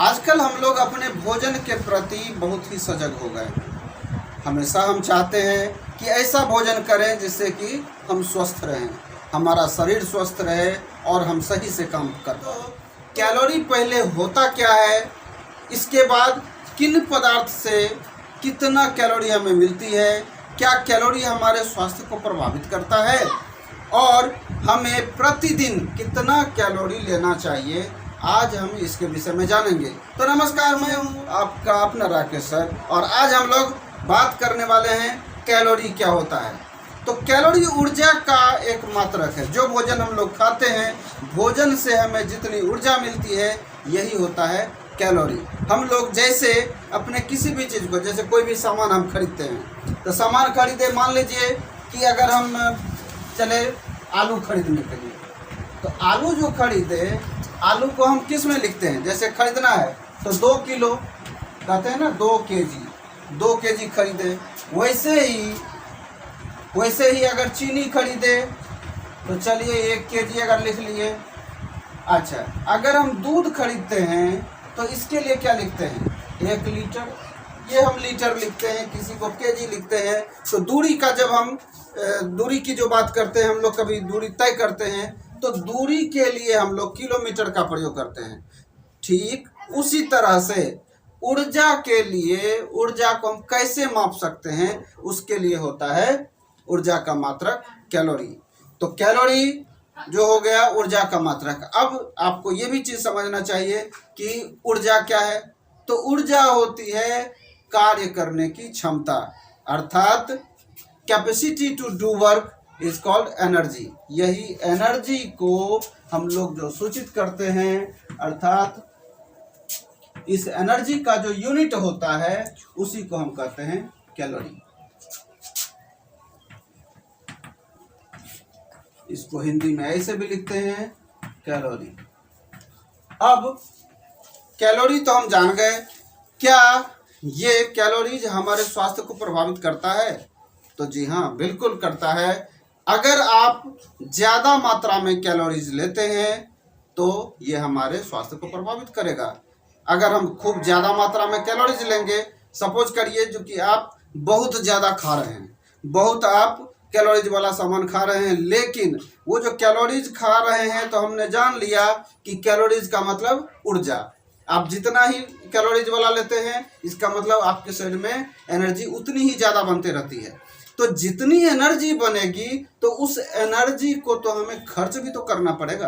आजकल हम लोग अपने भोजन के प्रति बहुत ही सजग हो गए। हमेशा हम चाहते हैं कि ऐसा भोजन करें जिससे कि हम स्वस्थ रहें, हमारा शरीर स्वस्थ रहे और हम सही से काम कर पाएं। तो कैलोरी पहले होता क्या है, इसके बाद किन पदार्थ से कितना कैलोरी हमें मिलती है, क्या कैलोरी हमारे स्वास्थ्य को प्रभावित करता है और हमें प्रतिदिन कितना कैलोरी लेना चाहिए, आज हम इसके विषय में जानेंगे। तो नमस्कार, मैं हूँ आपका अपना राकेश सर और आज हम लोग बात करने वाले हैं कैलोरी क्या होता है। तो कैलोरी ऊर्जा का एक मात्रक है। जो भोजन हम लोग खाते हैं, भोजन से हमें जितनी ऊर्जा मिलती है यही होता है कैलोरी। हम लोग जैसे अपने किसी भी चीज़ को, जैसे कोई भी सामान हम खरीदते हैं, तो सामान खरीदे, मान लीजिए कि अगर हम चले आलू खरीदने के लिए, तो आलू जो खरीदे, आलू को हम किस में लिखते हैं, जैसे खरीदना है तो 2 किलो कहते हैं ना, 2 केजी खरीदे। वैसे ही अगर चीनी खरीदे तो चलिए 1 केजी अगर लिख लिए। अच्छा, अगर हम दूध खरीदते हैं तो इसके लिए क्या लिखते हैं, 1 लीटर। ये हम लीटर लिखते हैं, किसी को केजी लिखते हैं। तो दूरी का, जब हम दूरी की जो बात करते हैं, हम लोग कभी दूरी तय करते हैं तो दूरी के लिए हम लोग किलोमीटर का प्रयोग करते हैं। ठीक उसी तरह से ऊर्जा के लिए, ऊर्जा को हम कैसे माप सकते हैं, उसके लिए होता है ऊर्जा का मात्रक कैलोरी। तो कैलोरी जो हो गया ऊर्जा का मात्रक। अब आपको ये भी चीज़ समझना चाहिए कि ऊर्जा क्या है। तो ऊर्जा होती है कार्य करने की क्षमता, अर्थात capacity to do work is called energy. यही एनर्जी को हम लोग जो सूचित करते हैं, अर्थात इस एनर्जी का जो यूनिट होता है उसी को हम कहते हैं कैलोरी। इसको हिंदी में ऐसे भी लिखते हैं, कैलोरी। अब कैलोरी तो हम जान गए। क्या ये कैलोरीज हमारे स्वास्थ्य को प्रभावित करता है? तो जी हाँ, बिल्कुल करता है। अगर आप ज़्यादा मात्रा में कैलोरीज लेते हैं तो ये हमारे स्वास्थ्य को प्रभावित करेगा। अगर हम खूब ज़्यादा मात्रा में कैलोरीज लेंगे, सपोज करिए जो कि आप बहुत ज़्यादा खा रहे हैं, बहुत आप कैलोरीज वाला सामान खा रहे हैं, लेकिन वो जो कैलोरीज खा रहे हैं, तो हमने जान लिया कि कैलोरीज का मतलब ऊर्जा। आप जितना ही कैलोरीज वाला लेते हैं, इसका मतलब आपके शरीर में एनर्जी उतनी ही ज़्यादा बनती रहती है। तो जितनी एनर्जी बनेगी तो उस एनर्जी को तो हमें खर्च भी तो करना पड़ेगा।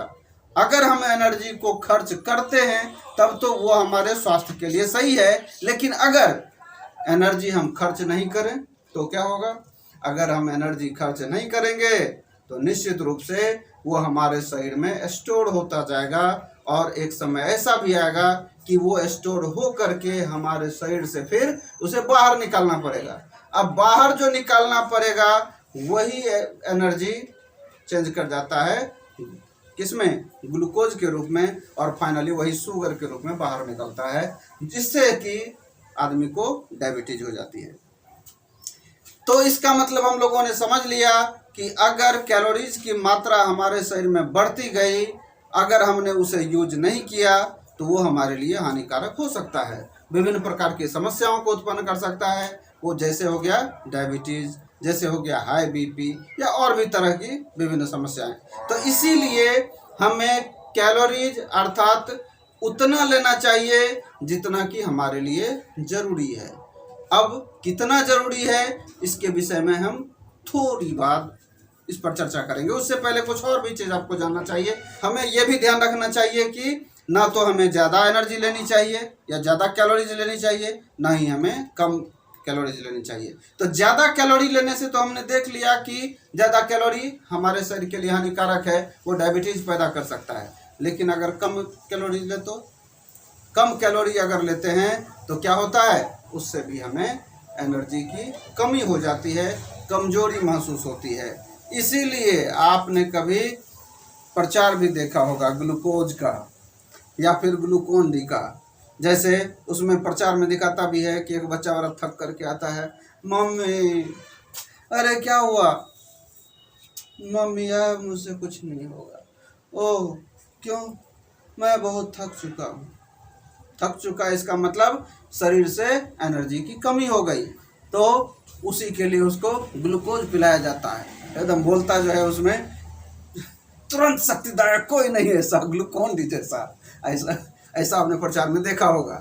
अगर हम एनर्जी को खर्च करते हैं तब तो वो हमारे स्वास्थ्य के लिए सही है, लेकिन अगर एनर्जी हम खर्च नहीं करें तो क्या होगा? अगर हम एनर्जी खर्च नहीं करेंगे तो निश्चित रूप से वो हमारे शरीर में स्टोर होता जाएगा और एक समय ऐसा भी आएगा कि वो स्टोर हो करके हमारे शरीर से फिर उसे बाहर निकालना पड़ेगा। अब बाहर जो निकालना पड़ेगा वही एनर्जी चेंज कर जाता है किसमें? ग्लूकोज के रूप में, और फाइनली वही शुगर के रूप में बाहर निकलता है, जिससे कि आदमी को डायबिटीज हो जाती है। तो इसका मतलब हम लोगों ने समझ लिया कि अगर कैलोरीज की मात्रा हमारे शरीर में बढ़ती गई, अगर हमने उसे यूज नहीं किया तो वो हमारे लिए हानिकारक हो सकता है, विभिन्न प्रकार की समस्याओं को उत्पन्न कर सकता है। वो जैसे हो गया डायबिटीज, जैसे हो गया हाई बीपी, या और भी तरह की विभिन्न समस्याएं। तो इसीलिए हमें कैलोरीज अर्थात उतना लेना चाहिए जितना कि हमारे लिए ज़रूरी है। अब कितना ज़रूरी है इसके विषय में हम थोड़ी बात इस पर चर्चा करेंगे। उससे पहले कुछ और भी चीज़ आपको जानना चाहिए। हमें यह भी ध्यान रखना चाहिए कि ना तो हमें ज़्यादा एनर्जी लेनी चाहिए या ज़्यादा कैलोरीज लेनी चाहिए, ना ही हमें कम कैलोरीज लेनी चाहिए। तो ज़्यादा कैलोरी लेने से तो हमने देख लिया कि ज़्यादा कैलोरी हमारे शरीर के लिए हानिकारक है, वो डायबिटीज़ पैदा कर सकता है। लेकिन अगर कम कैलोरी ले, तो कम कैलोरी अगर लेते हैं तो क्या होता है, उससे भी हमें एनर्जी की कमी हो जाती है, कमजोरी महसूस होती है। इसीलिए आपने कभी प्रचार भी देखा होगा ग्लूकोज का या फिर ग्लूकोन डी का। जैसे उसमें प्रचार में दिखाता भी है कि एक बच्चा बड़ा थक करके आता है, मम्मी अरे क्या हुआ? मम्मी यार मुझसे कुछ नहीं होगा। ओह क्यों? मैं बहुत थक चुका हूँ। थक चुका है, इसका मतलब शरीर से एनर्जी की कमी हो गई, तो उसी के लिए उसको ग्लूकोज पिलाया जाता है। एकदम बोलता जो है उसमें तुरंत शक्तिदायक कोई नहीं ऐसा, ग्लूकोन डी जैसा, ऐसा ऐसा आपने प्रचार में देखा होगा।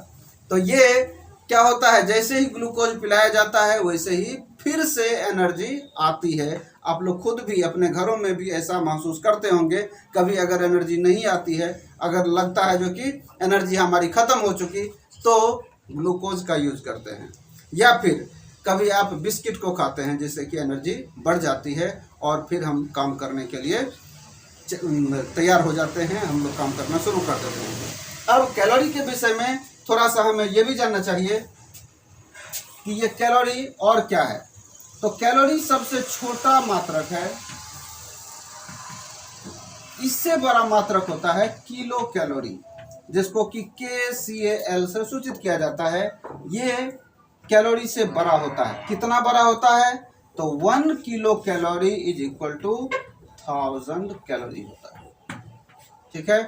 तो ये क्या होता है, जैसे ही ग्लूकोज पिलाया जाता है वैसे ही फिर से एनर्जी आती है। आप लोग खुद भी अपने घरों में भी ऐसा महसूस करते होंगे, कभी अगर एनर्जी नहीं आती है, अगर लगता है जो कि एनर्जी हमारी ख़त्म हो चुकी, तो ग्लूकोज का यूज करते हैं। या फिर कभी आप बिस्किट को खाते हैं जिससे कि एनर्जी बढ़ जाती है और फिर हम काम करने के लिए तैयार हो जाते हैं, हम लोग काम करना शुरू कर देते हैं। अब कैलोरी के विषय में थोड़ा सा हमें ये भी जानना चाहिए कि ये कैलोरी और क्या है। तो कैलोरी सबसे छोटा मात्रक है, इससे बड़ा मात्रक होता है किलो कैलोरी, जिसको कि KCAL से सूचित किया जाता है। ये कैलोरी से बड़ा होता है। कितना बड़ा होता है, तो 1 kilo calorie is equal to 1000 calorie होता है। ठीक है,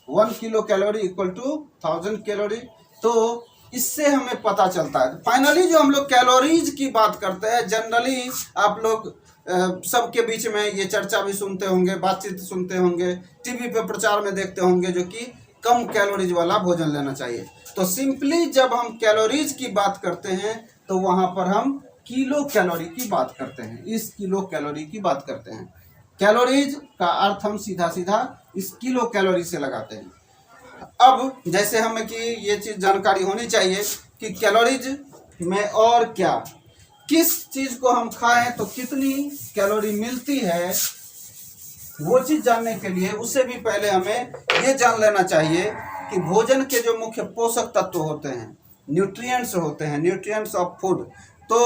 1 kilo calorie equal to 1000 calorie. तो इससे हमें पता चलता है। फाइनली जो हम लोग कैलोरीज की बात करते हैं, जनरली आप लोग सबके बीच में ये चर्चा भी सुनते होंगे, बातचीत सुनते होंगे, टीवी पे प्रचार में देखते होंगे जो कि कम कैलोरीज वाला भोजन लेना चाहिए। तो सिंपली जब हम कैलोरीज की बात करते हैं तो वहाँ पर हम किलो कैलोरी की बात करते हैं, इस किलो कैलोरी की बात करते हैं। कैलोरीज का अर्थ हम सीधा सीधा इस किलो कैलोरी से लगाते हैं। अब जैसे हमें कि ये चीज़ जानकारी होनी चाहिए कि कैलोरीज में और क्या, किस चीज़ को हम खाएं तो कितनी कैलोरी मिलती है, वो चीज़ जानने के लिए उससे भी पहले हमें ये जान लेना चाहिए कि भोजन के जो मुख्य पोषक तत्व होते हैं, न्यूट्रिएंट्स होते हैं, न्यूट्रिएंट्स ऑफ फूड। तो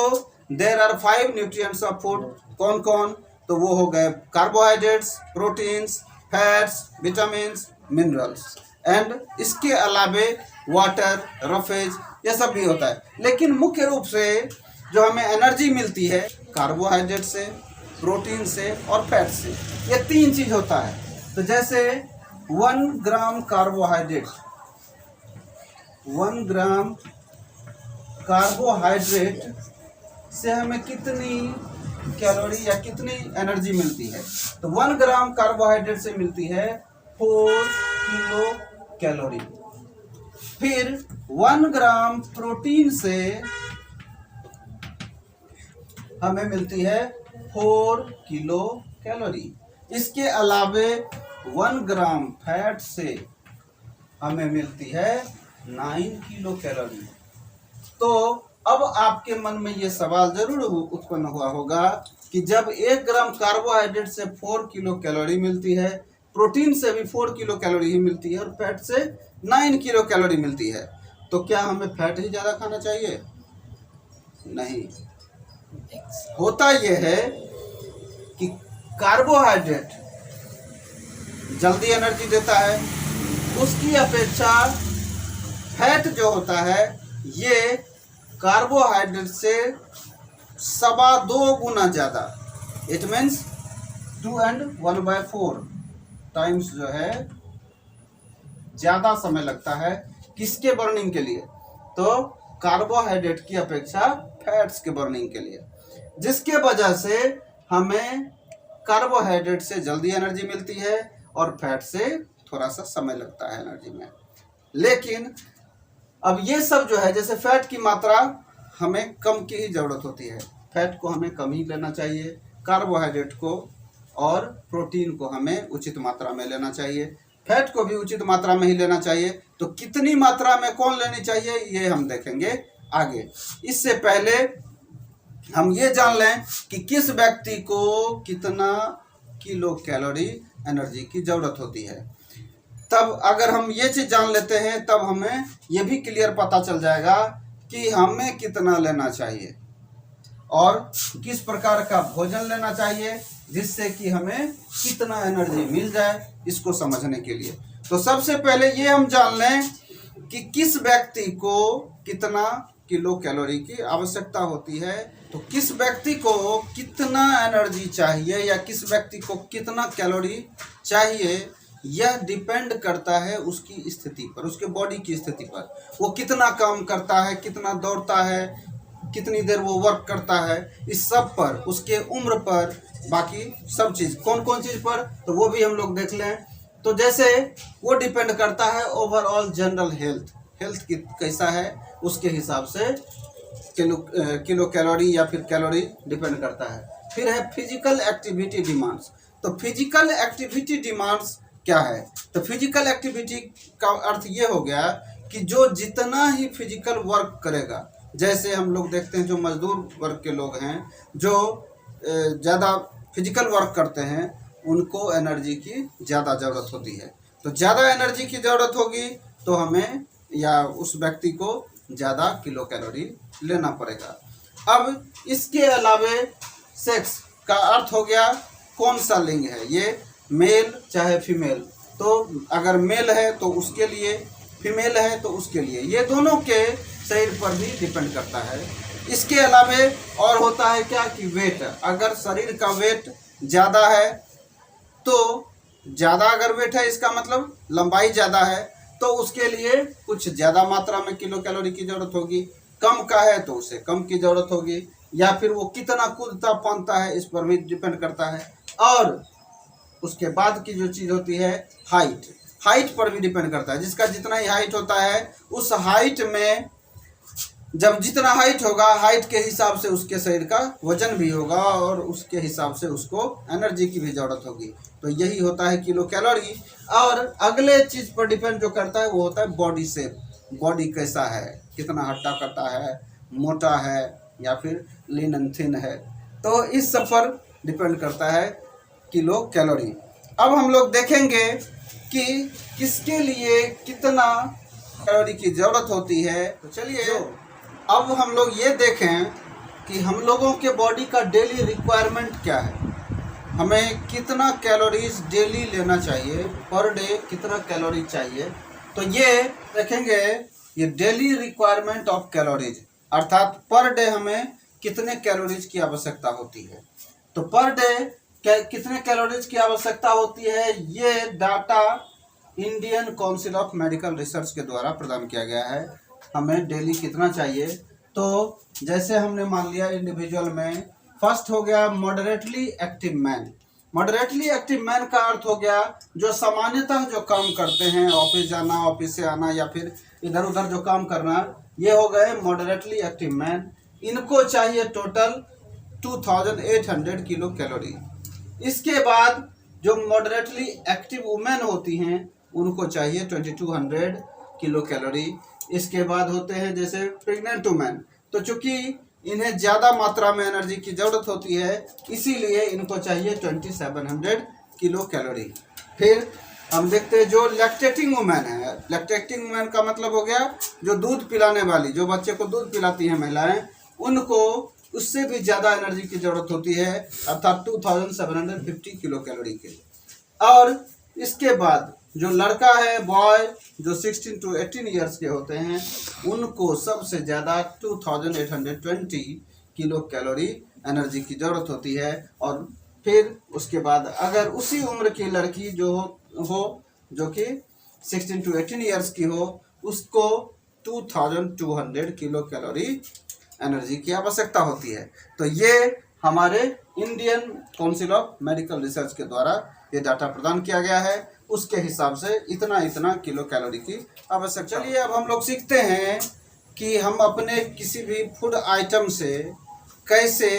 there are 5 nutrients of food. कौन कौन, तो वो हो गए carbohydrates, proteins, fats, vitamins, minerals and इसके अलावे वाटर, रफेज, ये सब भी होता है। लेकिन मुख्य रूप से जो हमें एनर्जी मिलती है कार्बोहाइड्रेट से, प्रोटीन से और फैट से, ये 3 चीज़ होता है। तो जैसे 1 ग्राम कार्बोहाइड्रेट, 1 ग्राम कार्बोहाइड्रेट से हमें कितनी कैलोरी या कितनी एनर्जी मिलती है, तो 1 ग्राम कार्बोहाइड्रेट से मिलती है 4 किलो कैलोरी। फिर 1 ग्राम प्रोटीन से हमें मिलती है 4 किलो कैलोरी। इसके अलावे 1 ग्राम फैट से हमें मिलती है 9 किलो कैलोरी। तो अब आपके मन में ये सवाल जरूर उत्पन्न हुआ होगा कि जब 1 ग्राम कार्बोहाइड्रेट से 4 किलो कैलोरी मिलती है, प्रोटीन से भी 4 किलो कैलोरी ही मिलती है और फैट से 9 किलो कैलोरी मिलती है, तो क्या हमें फैट ही ज़्यादा खाना चाहिए? नहीं। होता यह है कि कार्बोहाइड्रेट जल्दी एनर्जी देता है, उसकी अपेक्षा फैट जो होता है ये कार्बोहाइड्रेट से 2.25 गुना ज़्यादा, इट मीन्स 2 and 1/4 टाइम्स जो है ज़्यादा समय लगता है किसके बर्निंग के लिए, तो कार्बोहाइड्रेट की अपेक्षा फैट्स के बर्निंग के लिए, जिसके वजह से हमें कार्बोहाइड्रेट से जल्दी एनर्जी मिलती है और फैट से थोड़ा सा समय लगता है एनर्जी में। लेकिन अब ये सब जो है, जैसे फैट की मात्रा हमें कम की ही ज़रूरत होती है, फैट को हमें कम ही लेना चाहिए, कार्बोहाइड्रेट को और प्रोटीन को हमें उचित मात्रा में लेना चाहिए, फैट को भी उचित मात्रा में ही लेना चाहिए। तो कितनी मात्रा में कौन लेनी चाहिए ये हम देखेंगे आगे। इससे पहले हम ये जान लें कि किस व्यक्ति को कितना किलो कैलोरी एनर्जी की ज़रूरत होती है। तब अगर हम ये चीज़ जान लेते हैं तब हमें ये भी क्लियर पता चल जाएगा कि हमें कितना लेना चाहिए और किस प्रकार का भोजन लेना चाहिए जिससे कि हमें कितना एनर्जी मिल जाए, इसको समझने के लिए। तो सबसे पहले ये हम जान लें कि किस व्यक्ति को कितना किलो कैलोरी की आवश्यकता होती है। तो किस व्यक्ति को कितना एनर्जी चाहिए या किस व्यक्ति को कितना कैलोरी चाहिए, यह डिपेंड करता है उसकी स्थिति पर, उसके बॉडी की स्थिति पर, वो कितना काम करता है, कितना दौड़ता है, कितनी देर वो वर्क करता है, इस सब पर, उसके उम्र पर, बाकी सब चीज़, कौन कौन चीज़ पर, तो वो भी हम लोग देख लें। तो जैसे वो डिपेंड करता है ओवरऑल जनरल हेल्थ की कैसा है, उसके हिसाब से किलो कैलोरी या फिर कैलोरी डिपेंड करता है। फिर है फिजिकल एक्टिविटी डिमांड्स। तो फिजिकल एक्टिविटी डिमांड्स क्या है? तो फिजिकल एक्टिविटी का अर्थ ये हो गया कि जो जितना ही फिजिकल वर्क करेगा, जैसे हम लोग देखते हैं जो मजदूर वर्ग के लोग हैं, जो ज़्यादा फिजिकल वर्क करते हैं, उनको एनर्जी की ज़्यादा ज़रूरत होती है। तो ज़्यादा एनर्जी की ज़रूरत होगी तो हमें या उस व्यक्ति को ज़्यादा किलो कैलोरी लेना पड़ेगा। अब इसके अलावे सेक्स का अर्थ हो गया कौन सा लिंग है, ये मेल चाहे फीमेल। तो अगर मेल है तो उसके लिए, फीमेल है तो उसके लिए, ये दोनों के शरीर पर भी डिपेंड करता है। इसके अलावे और होता है क्या कि वेट, अगर शरीर का वेट ज़्यादा है तो ज़्यादा, अगर वेट है इसका मतलब लंबाई ज़्यादा है, तो उसके लिए कुछ ज़्यादा मात्रा में किलो कैलोरी की ज़रूरत होगी। कम का है तो उसे कम की ज़रूरत होगी, या फिर वो कितना कूदता फांदता है इस पर भी डिपेंड करता है। और उसके बाद की जो चीज़ होती है हाइट पर भी डिपेंड करता है। जिसका जितना ही हाइट होता है, उस हाइट में जब जितना हाइट होगा, हाइट के हिसाब से उसके शरीर का वजन भी होगा और उसके हिसाब से उसको एनर्जी की भी ज़रूरत होगी। तो यही होता है किलो कैलोरी। और अगले चीज़ पर डिपेंड जो करता है वो होता है बॉडी शेप, बॉडी कैसा है, कितना हट्टा कट्टा है, मोटा है या फिर लीन एंड थिन है। तो इस सब पर डिपेंड करता है किलो कैलोरी। अब हम लोग देखेंगे कि किसके लिए कितना कैलोरी की ज़रूरत होती है। तो चलिए अब हम लोग ये देखें कि हम लोगों के बॉडी का डेली रिक्वायरमेंट क्या है, हमें कितना कैलोरीज डेली लेना चाहिए, पर डे कितना कैलोरी चाहिए। तो ये देखेंगे, ये डेली रिक्वायरमेंट ऑफ कैलोरीज, अर्थात पर डे हमें कितने कैलोरीज की आवश्यकता होती है। तो पर डे कितने कैलोरीज की आवश्यकता होती है, ये data Indian council of medical research के द्वारा प्रदान किया गया है। हमें डेली कितना चाहिए, तो जैसे हमने मान लिया इंडिविजुअल में, फर्स्ट हो गया moderately active man. Moderately active man का अर्थ हो गया जो सामान्यतः जो काम करते हैं, ऑफिस जाना, ऑफिस से आना या फिर इधर उधर जो काम करना, ये हो गए मॉडरेटली एक्टिव मैन। इनको चाहिए टोटल 2800 किलो कैलोरी। इसके बाद जो मॉडरेटली एक्टिव वुमेन होती हैं उनको चाहिए 2200 किलो कैलोरी। इसके बाद होते हैं जैसे प्रेग्नेंट वुमेन, तो चूंकि इन्हें ज़्यादा मात्रा में एनर्जी की ज़रूरत होती है, इसीलिए इनको चाहिए 2700 किलो कैलोरी। फिर हम देखते हैं जो लैक्टेटिंग वुमेन है। लैक्टेटिंग वुमेन का मतलब हो गया जो दूध पिलाने वाली, जो बच्चे को दूध पिलाती हैं महिलाएं, उनको उससे भी ज़्यादा एनर्जी की ज़रूरत होती है, अर्थात 2750 किलो कैलोरी के। और इसके बाद जो लड़का है, बॉय, जो 16 to 18 ईयर्स के होते हैं, उनको सबसे ज़्यादा 2820 किलो कैलोरी एनर्जी की ज़रूरत होती है। और फिर उसके बाद अगर उसी उम्र की लड़की जो कि 16 to 18 ईयर्स की हो, उसको 2200 किलो कैलोरी एनर्जी की आवश्यकता होती है। तो ये हमारे Indian council of medical research के द्वारा ये डाटा प्रदान किया गया है, उसके हिसाब से इतना इतना किलो कैलोरी की आवश्यकता। चलिए अब हम लोग सीखते हैं कि हम अपने किसी भी फूड आइटम से कैसे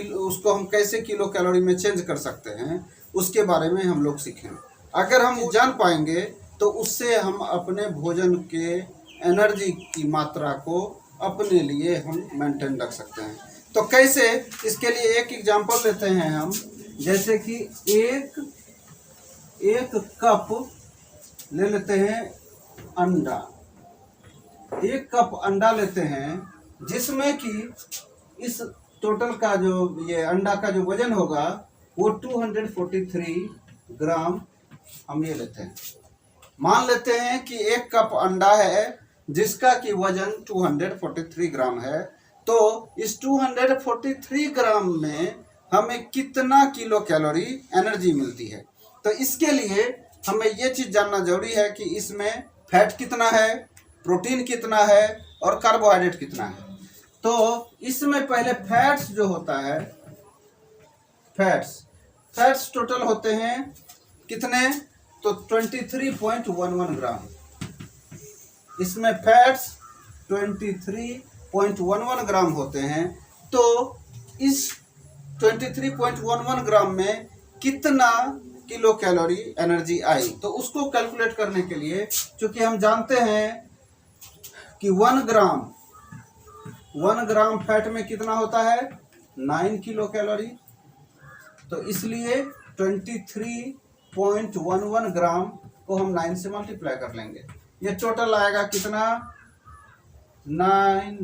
उसको हम कैसे किलो कैलोरी में चेंज कर सकते हैं, उसके बारे में हम लोग सीखें। अगर हम जान पाएंगे तो उससे हम अपने भोजन के एनर्जी की मात्रा को अपने लिए हम मेंटेन रख सकते हैं। तो कैसे, इसके लिए एक एग्जांपल लेते हैं हम, जैसे कि एक कप ले लेते हैं अंडा। एक कप अंडा लेते हैं जिसमें कि इस टोटल का जो ये अंडा का जो वजन होगा वो 243 ग्राम हम ये लेते हैं। मान लेते हैं कि एक कप अंडा है जिसका कि वजन 243 ग्राम है। तो इस 243 ग्राम में हमें कितना किलो कैलोरी एनर्जी मिलती है। तो इसके लिए हमें ये चीज़ जानना जरूरी है कि इसमें फैट कितना है, प्रोटीन कितना है और कार्बोहाइड्रेट कितना है। तो इसमें पहले फैट्स जो होता है, फैट्स टोटल होते हैं कितने, तो 23.11 ग्राम। इसमें फैट्स 23.11 ग्राम होते हैं। तो इस 23.11 ग्राम में कितना किलो कैलोरी एनर्जी आई, तो उसको कैलकुलेट करने के लिए, चूंकि हम जानते हैं कि 1 ग्राम फैट में कितना होता है, 9 किलो कैलोरी। तो इसलिए 23.11 ग्राम को हम 9 से मल्टीप्लाई कर लेंगे। ये टोटल आएगा कितना, 9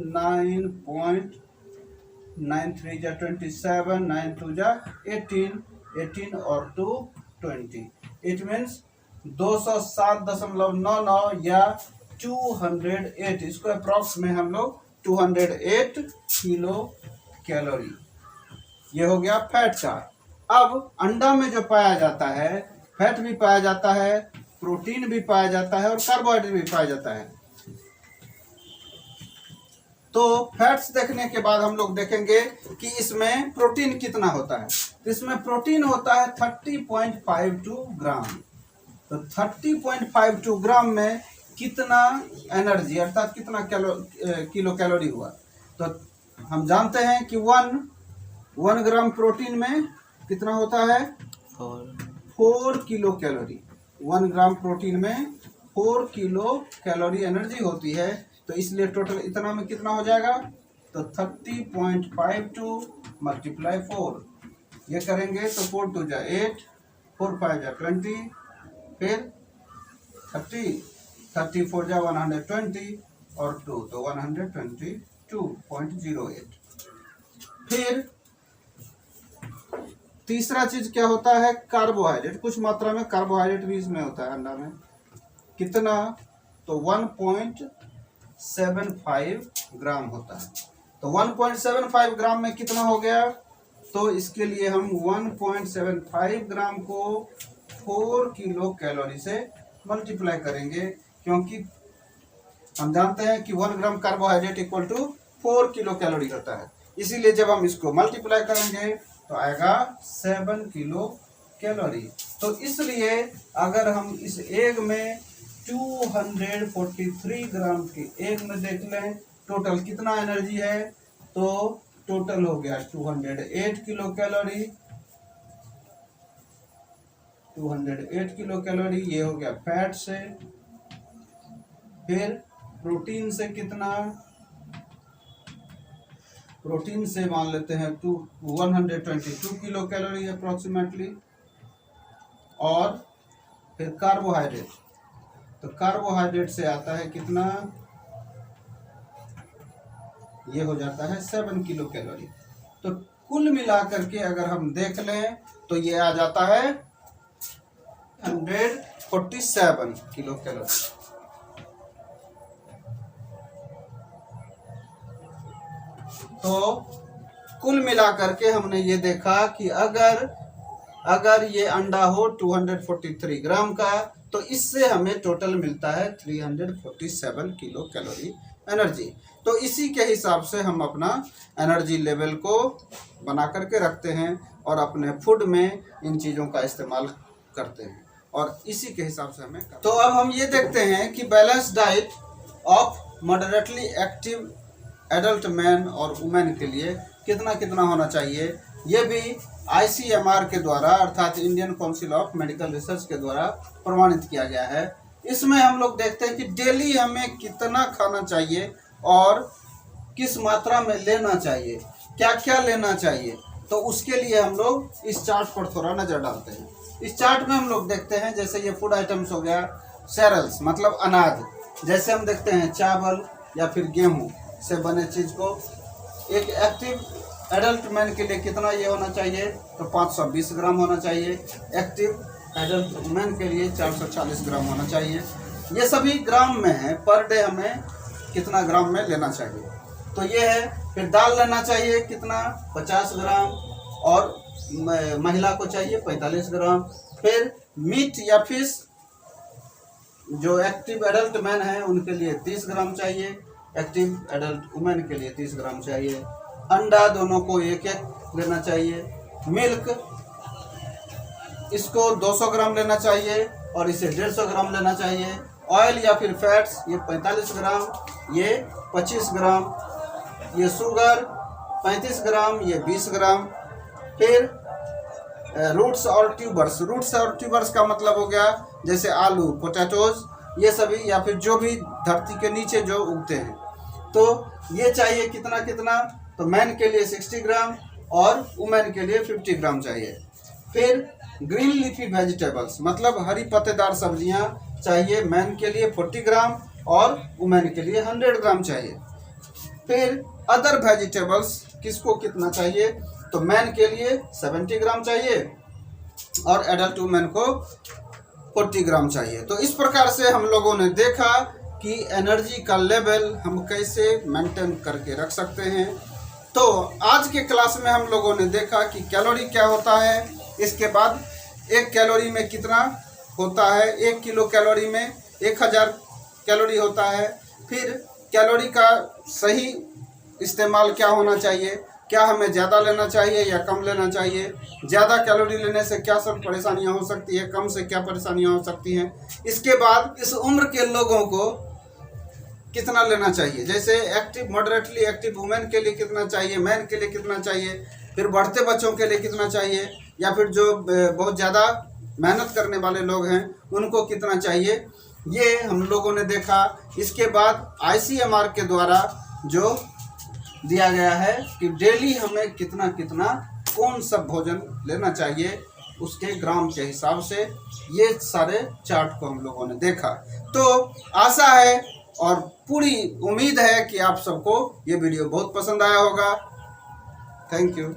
3 जा 27, 9 2 जा 18 और 2 20। इट मीन्स 207.99 या 208, इसको अप्रॉक्स में हम लोग 208 किलो कैलोरी, ये हो गया फैट का। अब अंडा में जो पाया जाता है, फैट भी पाया जाता है, प्रोटीन भी पाया जाता है और कार्बोहाइड्रेट भी पाया जाता है। तो फैट्स देखने के बाद हम लोग देखेंगे कि इसमें प्रोटीन कितना होता है। तो इसमें प्रोटीन होता है 30.52 ग्राम। तो 30.52 ग्राम में कितना एनर्जी अर्थात कितना किलो कैलोरी हुआ। तो हम जानते हैं कि 1 ग्राम प्रोटीन में कितना होता है, 4 किलो कैलोरी। 1 ग्राम प्रोटीन में 4 किलो कैलोरी एनर्जी होती है। तो इसलिए टोटल इतना में कितना हो जाएगा, तो 30.52 मल्टीप्लाई 4, ये करेंगे तो 4 2 जा 8, 4 5 जा 20, फिर 34 जा 120 और 2 तो 122.08। फिर तीसरा चीज क्या होता है, कार्बोहाइड्रेट। कुछ मात्रा में कार्बोहाइड्रेट भी इसमें होता है अंडा में। कितना, तो 1.75 ग्राम होता है। तो 1.75 ग्राम में कितना हो गया, तो इसके लिए हम 1.75 ग्राम को 4 किलो कैलोरी से मल्टीप्लाई करेंगे, क्योंकि हम जानते हैं कि 1 gram carbohydrate equal to 4 kilo calorie होता है। इसीलिए जब हम इसको मल्टीप्लाई करेंगे तो आएगा 7 किलो कैलोरी। तो इसलिए अगर हम इस एग में 243 ग्राम के एग में देख लें टोटल कितना एनर्जी है, तो टोटल हो गया 208 किलो कैलोरी। 208 किलो कैलोरी ये हो गया फैट से। फिर प्रोटीन से कितना, प्रोटीन से मान लेते हैं 122 किलो कैलोरी अप्रोक्सीमेटली। और फिर कार्बोहाइड्रेट, तो कार्बोहाइड्रेट से आता है कितना, ये हो जाता है 7 किलो कैलोरी। तो कुल मिलाकर के अगर हम देख लें तो ये आ जाता है 147 किलो कैलोरी। तो कुल मिलाकर के हमने ये देखा कि अगर ये अंडा हो 243 ग्राम का, तो इससे हमें टोटल मिलता है 347 किलो कैलोरी एनर्जी। तो इसी के हिसाब से हम अपना एनर्जी लेवल को बना करके रखते हैं और अपने फूड में इन चीज़ों का इस्तेमाल करते हैं, और इसी के हिसाब से हमें तो अब हम ये देखते हैं कि balance diet of moderately active adult man और वुमेन के लिए कितना कितना होना चाहिए। ये भी ICMR के द्वारा अर्थात Indian council of medical research के द्वारा प्रमाणित किया गया है। इसमें हम लोग देखते हैं कि डेली हमें कितना खाना चाहिए और किस मात्रा में लेना चाहिए, क्या क्या लेना चाहिए। तो उसके लिए हम लोग इस चार्ट पर थोड़ा नज़र डालते हैं। इस चार्ट में हम लोग देखते हैं जैसे ये फूड आइटम्स हो गया, सेरल्स मतलब अनाज, जैसे हम देखते हैं चावल या फिर गेहूँ से बने चीज़ को। एक एक्टिव एडल्ट मैन के लिए कितना ये होना चाहिए, तो 520 ग्राम होना चाहिए। एक्टिव एडल्ट वुमेन के लिए 440 ग्राम होना चाहिए। ये सभी ग्राम में है, पर डे हमें कितना ग्राम में लेना चाहिए, तो ये है। फिर दाल लेना चाहिए कितना, 50 ग्राम, और महिला को चाहिए 45 ग्राम। फिर मीट या फिश जो एक्टिव एडल्ट मैन हैं उनके लिए 30 ग्राम चाहिए, एक्टिव एडल्ट वुमेन के लिए 30 ग्राम चाहिए। अंडा दोनों को एक एक लेना चाहिए। मिल्क इसको 200 ग्राम लेना चाहिए और इसे 150 ग्राम लेना चाहिए। ऑयल या फिर फैट्स ये 45 ग्राम, ये 25 ग्राम। ये शुगर 35 ग्राम, ये 20 ग्राम। फिर रूट्स और ट्यूबर्स, रूट्स और ट्यूबर्स का मतलब हो गया जैसे आलू, पोटैटोज, ये सभी, या फिर जो भी धरती के नीचे जो उगते हैं। तो ये चाहिए कितना कितना, तो मैन के लिए 60 ग्राम और वुमेन के लिए 50 ग्राम चाहिए। फिर ग्रीन लीफी वेजिटेबल्स मतलब हरी पत्तेदार सब्जियां चाहिए, मैन के लिए 40 ग्राम और वुमेन के लिए 100 ग्राम चाहिए। फिर अदर वेजिटेबल्स किसको कितना चाहिए, तो मैन के लिए 70 ग्राम चाहिए और एडल्ट वुमेन को 40 ग्राम चाहिए। तो इस प्रकार से हम लोगों ने देखा कि एनर्जी का लेवल हम कैसे मेंटेन करके रख सकते हैं। तो आज के क्लास में हम लोगों ने देखा कि कैलोरी क्या होता है, इसके बाद एक कैलोरी में कितना होता है, 1 किलो कैलोरी में 1000 कैलोरी होता है। फिर कैलोरी का सही इस्तेमाल क्या होना चाहिए, क्या हमें ज़्यादा लेना चाहिए या कम लेना चाहिए, ज़्यादा कैलोरी लेने से क्या सब परेशानियां हो सकती है, कम से क्या परेशानियां हो सकती हैं। इसके बाद इस उम्र के लोगों को कितना लेना चाहिए, जैसे एक्टिव मॉडरेटली एक्टिव वुमेन के लिए कितना चाहिए, मैन के लिए कितना चाहिए, फिर बढ़ते बच्चों के लिए कितना चाहिए, या फिर जो बहुत ज़्यादा मेहनत करने वाले लोग हैं उनको कितना चाहिए, ये हम लोगों ने देखा। इसके बाद ICMR के द्वारा जो दिया गया है कि डेली हमें कितना कितना कौन सा भोजन लेना चाहिए उसके ग्राम के हिसाब से, ये सारे चार्ट को हम लोगों ने देखा। तो आशा है और पूरी उम्मीद है कि आप सबको ये वीडियो बहुत पसंद आया होगा। Thank you.